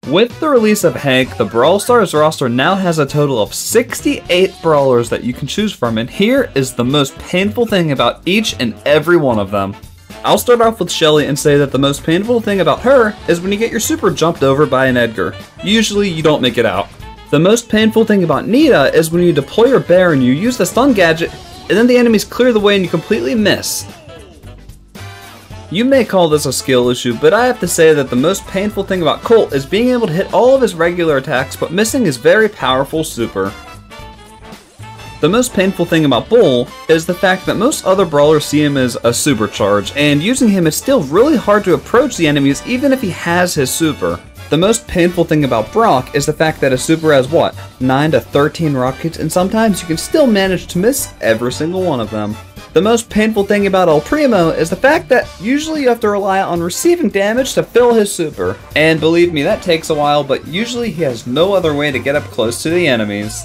With the release of Hank, the Brawl Stars roster now has a total of 68 brawlers that you can choose from, and here is the most painful thing about each and every one of them. I'll start off with Shelly and say that the most painful thing about her is when you get your super jumped over by an Edgar. Usually you don't make it out. The most painful thing about Nita is when you deploy your bear and you use the stun gadget, and then the enemies clear the way and you completely miss. You may call this a skill issue, but I have to say that the most painful thing about Colt is being able to hit all of his regular attacks but missing his very powerful super. The most painful thing about Bull is the fact that most other brawlers see him as a supercharge, and using him is still really hard to approach the enemies even if he has his super. The most painful thing about Brock is the fact that his super has what, 9 to 13 rockets, and sometimes you can still manage to miss every single one of them. The most painful thing about El Primo is the fact that usually you have to rely on receiving damage to fill his super. And believe me, that takes a while, but usually he has no other way to get up close to the enemies.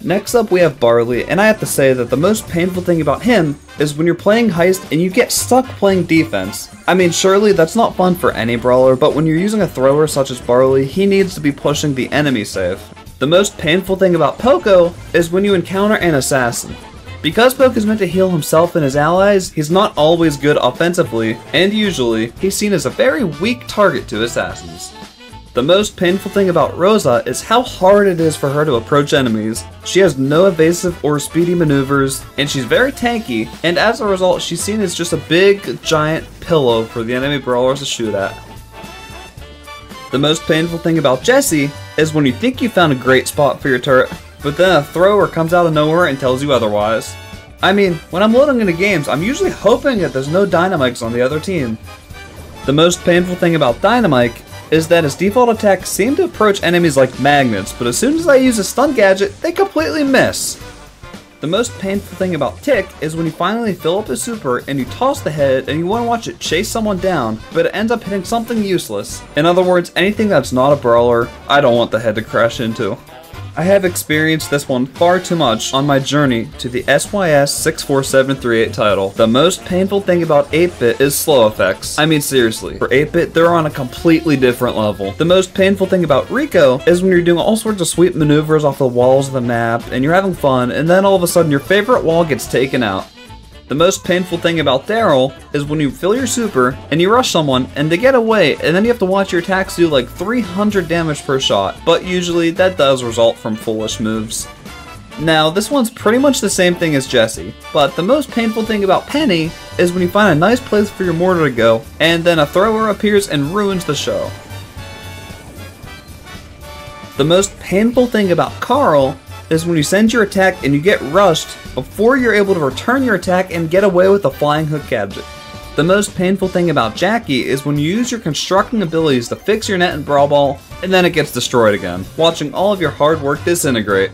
Next up we have Barley, and I have to say that the most painful thing about him is when you're playing Heist and you get stuck playing defense. I mean, surely that's not fun for any brawler, but when you're using a thrower such as Barley, he needs to be pushing the enemy safe. The most painful thing about Poco is when you encounter an assassin. Because Poke is meant to heal himself and his allies, he's not always good offensively, and usually, he's seen as a very weak target to assassins. The most painful thing about Rosa is how hard it is for her to approach enemies. She has no evasive or speedy maneuvers, and she's very tanky, and as a result, she's seen as just a big, giant pillow for the enemy brawlers to shoot at. The most painful thing about Jessie is when you think you found a great spot for your turret, but then a thrower comes out of nowhere and tells you otherwise. I mean, when I'm loading into games, I'm usually hoping that there's no Dynamics on the other team. The most painful thing about Dynamite is that his default attacks seem to approach enemies like magnets, but as soon as I use a stun gadget, they completely miss. The most painful thing about Tick is when you finally fill up his super and you toss the head and you want to watch it chase someone down, but it ends up hitting something useless. In other words, anything that's not a brawler, I don't want the head to crash into. I have experienced this one far too much on my journey to the SYS 64738 title. The most painful thing about 8-bit is slow effects. I mean seriously, for 8-bit they're on a completely different level. The most painful thing about Rico is when you're doing all sorts of sweet maneuvers off the walls of the map and you're having fun, and then all of a sudden your favorite wall gets taken out. The most painful thing about Daryl is when you fill your super and you rush someone and they get away, and then you have to watch your attacks do like 300 damage per shot, but usually that does result from foolish moves. Now this one's pretty much the same thing as Jessie, but the most painful thing about Penny is when you find a nice place for your mortar to go and then a thrower appears and ruins the show. The most painful thing about Carl is when you send your attack and you get rushed before you're able to return your attack and get away with a flying hook gadget. The most painful thing about Jackie is when you use your constructing abilities to fix your net in Brawl Ball and then it gets destroyed again, watching all of your hard work disintegrate.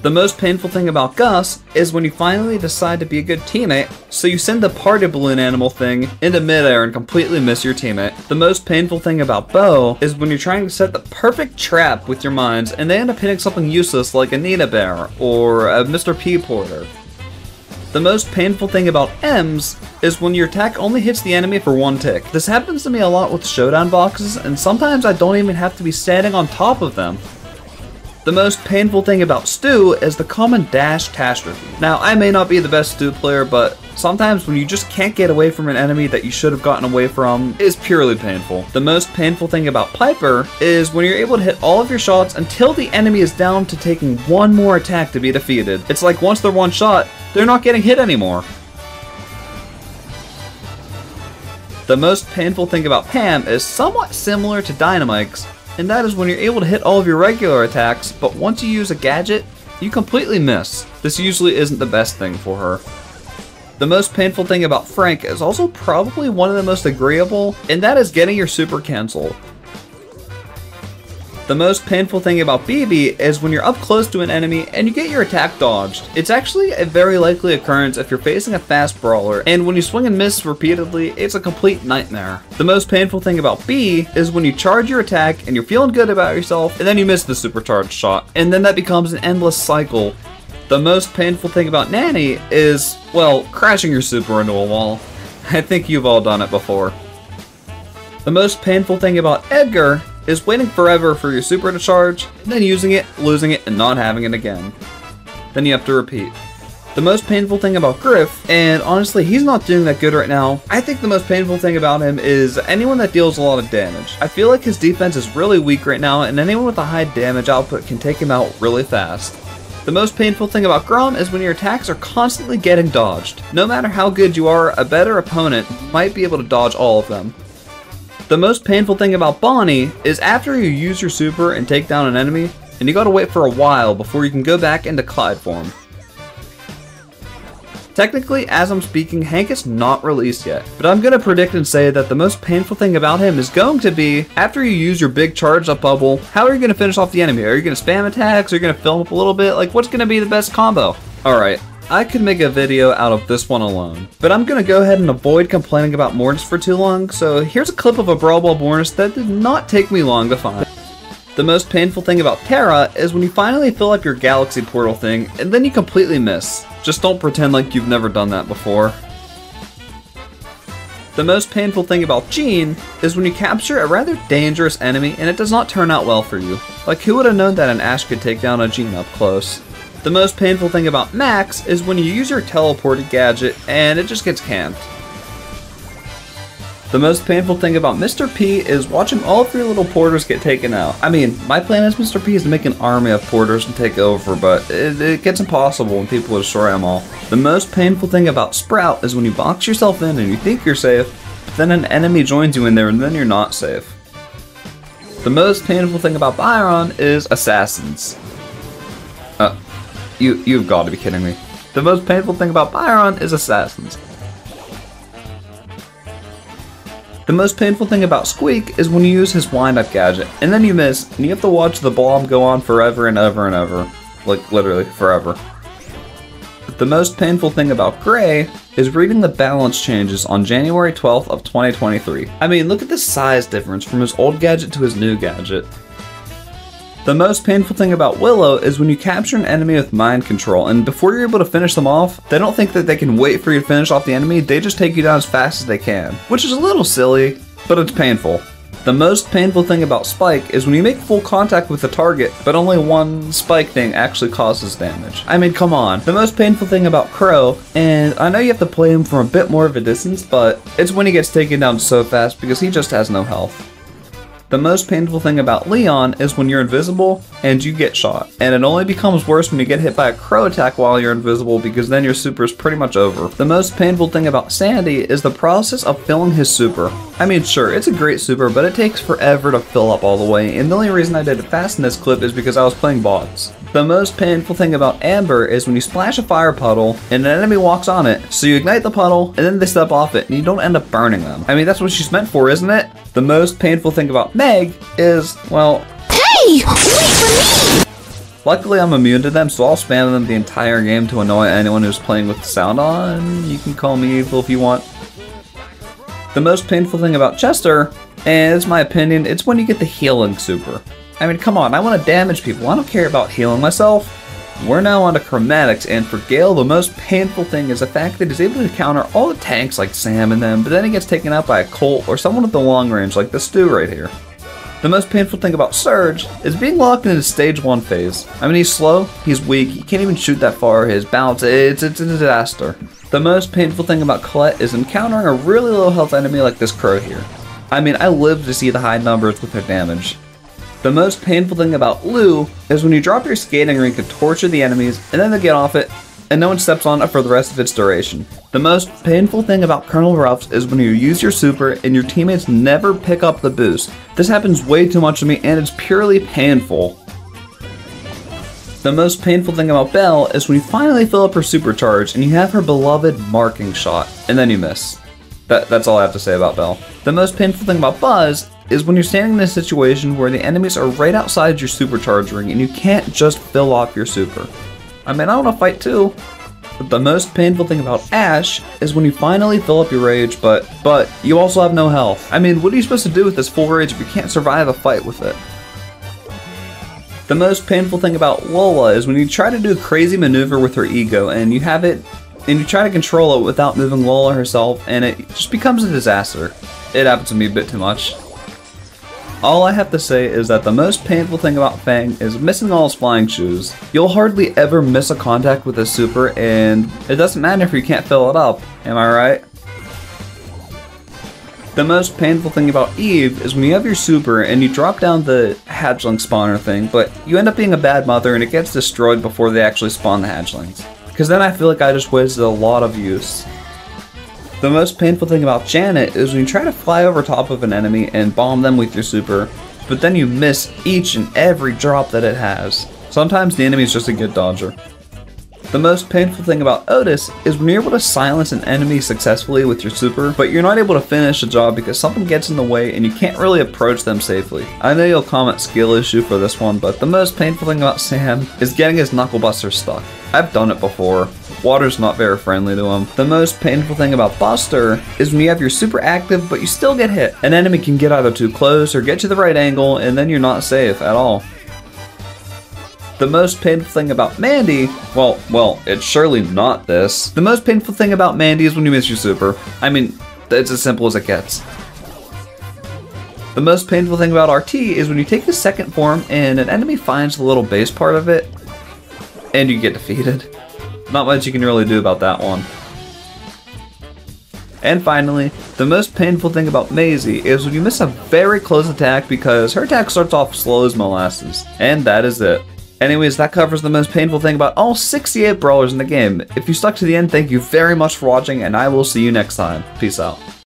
The most painful thing about Gus is when you finally decide to be a good teammate, so you send the party balloon animal thing into midair and completely miss your teammate. The most painful thing about Bo is when you're trying to set the perfect trap with your mines and they end up hitting something useless like a Nita Bear or a Mr. P Porter. The most painful thing about Ems is when your attack only hits the enemy for one tick. This happens to me a lot with showdown boxes, and sometimes I don't even have to be standing on top of them. The most painful thing about Stu is the common dash catastrophe. Now, I may not be the best Stu player, but sometimes when you just can't get away from an enemy that you should have gotten away from is purely painful. The most painful thing about Piper is when you're able to hit all of your shots until the enemy is down to taking one more attack to be defeated. It's like once they're one shot, they're not getting hit anymore. The most painful thing about Pam is somewhat similar to Dynamite's, and that is when you're able to hit all of your regular attacks, but once you use a gadget, you completely miss. This usually isn't the best thing for her. The most painful thing about Frank is also probably one of the most agreeable, and that is getting your super cancelled. The most painful thing about BB is when you're up close to an enemy and you get your attack dodged. It's actually a very likely occurrence if you're facing a fast brawler, and when you swing and miss repeatedly, it's a complete nightmare. The most painful thing about B is when you charge your attack and you're feeling good about yourself, and then you miss the supercharged shot, and then that becomes an endless cycle. The most painful thing about Nanny is, well, crashing your super into a wall. I think you've all done it before. The most painful thing about Edgar is waiting forever for your super to charge, and then using it, losing it, and not having it again. Then you have to repeat. The most painful thing about Griff, and honestly he's not doing that good right now, I think the most painful thing about him is anyone that deals a lot of damage. I feel like his defense is really weak right now, and anyone with a high damage output can take him out really fast. The most painful thing about Grom is when your attacks are constantly getting dodged. No matter how good you are, a better opponent might be able to dodge all of them. The most painful thing about Bonnie is after you use your super and take down an enemy, and you gotta wait for a while before you can go back into Clyde form. Technically, as I'm speaking, Hank is not released yet, but I'm gonna predict and say that the most painful thing about him is going to be, after you use your big charged up bubble, how are you gonna finish off the enemy? Are you gonna spam attacks? Are you gonna fill him up a little bit? Like, what's gonna be the best combo? Alright, I could make a video out of this one alone, but I'm gonna go ahead and avoid complaining about Mortis for too long, so here's a clip of a Brawl Ball Mortis that did not take me long to find. The most painful thing about Terra is when you finally fill up your Galaxy Portal thing, and then you completely miss. Just don't pretend like you've never done that before. The most painful thing about Jean is when you capture a rather dangerous enemy and it does not turn out well for you. Like, who would have known that an Ashe could take down a Jean up close? The most painful thing about Max is when you use your teleported gadget and it just gets camped. The most painful thing about Mr. P is watching all 3 little porters get taken out. I mean, my plan as Mr. P is to make an army of porters and take over, but it gets impossible when people destroy them all. The most painful thing about Sprout is when you box yourself in and you think you're safe, but then an enemy joins you in there and then you're not safe. The most painful thing about Byron is assassins. You've got to be kidding me. The most painful thing about Byron is assassins. The most painful thing about Squeak is when you use his wind-up gadget, and then you miss, and you have to watch the bomb go on forever and ever and ever. Like, literally, forever. The most painful thing about Gray is reading the balance changes on January 12th of 2023. I mean, look at the size difference from his old gadget to his new gadget. The most painful thing about Willow is when you capture an enemy with mind control, and before you're able to finish them off, they don't think that they can wait for you to finish off the enemy, they just take you down as fast as they can. Which is a little silly, but it's painful. The most painful thing about Spike is when you make full contact with the target, but only one Spike thing actually causes damage. I mean, come on. The most painful thing about Crow, and I know you have to play him from a bit more of a distance, but it's when he gets taken down so fast because he just has no health. The most painful thing about Leon is when you're invisible and you get shot. And it only becomes worse when you get hit by a crow attack while you're invisible because then your super is pretty much over. The most painful thing about Sandy is the process of filling his super. I mean, sure, it's a great super, but it takes forever to fill up all the way, and the only reason I did it fast in this clip is because I was playing bots. The most painful thing about Amber is when you splash a fire puddle and an enemy walks on it, so you ignite the puddle and then they step off it and you don't end up burning them. I mean, that's what she's meant for, isn't it? The most painful thing about Meg is, well... Hey! Wait for me! Luckily I'm immune to them, so I'll spam them the entire game to annoy anyone who's playing with the sound on. You can call me evil if you want. The most painful thing about Chester, and it's my opinion, it's when you get the healing super. I mean, come on, I want to damage people. I don't care about healing myself. We're now on to Chromatics, and for Gale, the most painful thing is the fact that he's able to counter all the tanks like Sam and them, but then he gets taken out by a Colt or someone with the long range like this dude right here. The most painful thing about Surge is being locked in his stage 1 phase. I mean, he's slow, he's weak, he can't even shoot that far, his balance, it's a disaster. The most painful thing about Colette is encountering a really low health enemy like this crow here. I mean, I live to see the high numbers with their damage. The most painful thing about Lou is when you drop your skating rink and torture the enemies, and then they get off it, and no one steps on it for the rest of its duration. The most painful thing about Colonel Ruffs is when you use your super and your teammates never pick up the boost. This happens way too much to me, and it's purely painful. The most painful thing about Belle is when you finally fill up her supercharge and you have her beloved marking shot, and then you miss. That's all I have to say about Belle. The most painful thing about Buzz is when you're standing in a situation where the enemies are right outside your supercharge ring and you can't just fill off your super. I mean, I want to fight too. But the most painful thing about Ash is when you finally fill up your rage, but you also have no health. I mean, what are you supposed to do with this full rage if you can't survive a fight with it? The most painful thing about Lola is when you try to do a crazy maneuver with her ego and you have it, and you try to control it without moving Lola herself, and it just becomes a disaster. It happens to me a bit too much. All I have to say is that the most painful thing about Fang is missing all his flying shoes. You'll hardly ever miss a contact with his super, and it doesn't matter if you can't fill it up, am I right? The most painful thing about Eve is when you have your super and you drop down the hatchling spawner thing, but you end up being a bad mother and it gets destroyed before they actually spawn the hatchlings. Because then I feel like I just wasted a lot of use. The most painful thing about Janet is when you try to fly over top of an enemy and bomb them with your super, but then you miss each and every drop that it has. Sometimes the enemy is just a good dodger. The most painful thing about Otis is when you're able to silence an enemy successfully with your super, but you're not able to finish the job because something gets in the way and you can't really approach them safely. I know you'll comment skill issue for this one, but the most painful thing about Sam is getting his knuckle buster stuck. I've done it before. Water's not very friendly to him. The most painful thing about Buster is when you have your super active but you still get hit. An enemy can get either too close or get to the right angle and then you're not safe at all. The most painful thing about Mandy, well, it's surely not this. The most painful thing about Mandy is when you miss your super. I mean, it's as simple as it gets. The most painful thing about RT is when you take the second form and an enemy finds the little base part of it, and you get defeated. Not much you can really do about that one. And finally, the most painful thing about Maisie is when you miss a very close attack because her attack starts off slow as molasses. And that is it. Anyways, that covers the most painful thing about all 68 brawlers in the game. If you stuck to the end, thank you very much for watching, and I will see you next time. Peace out.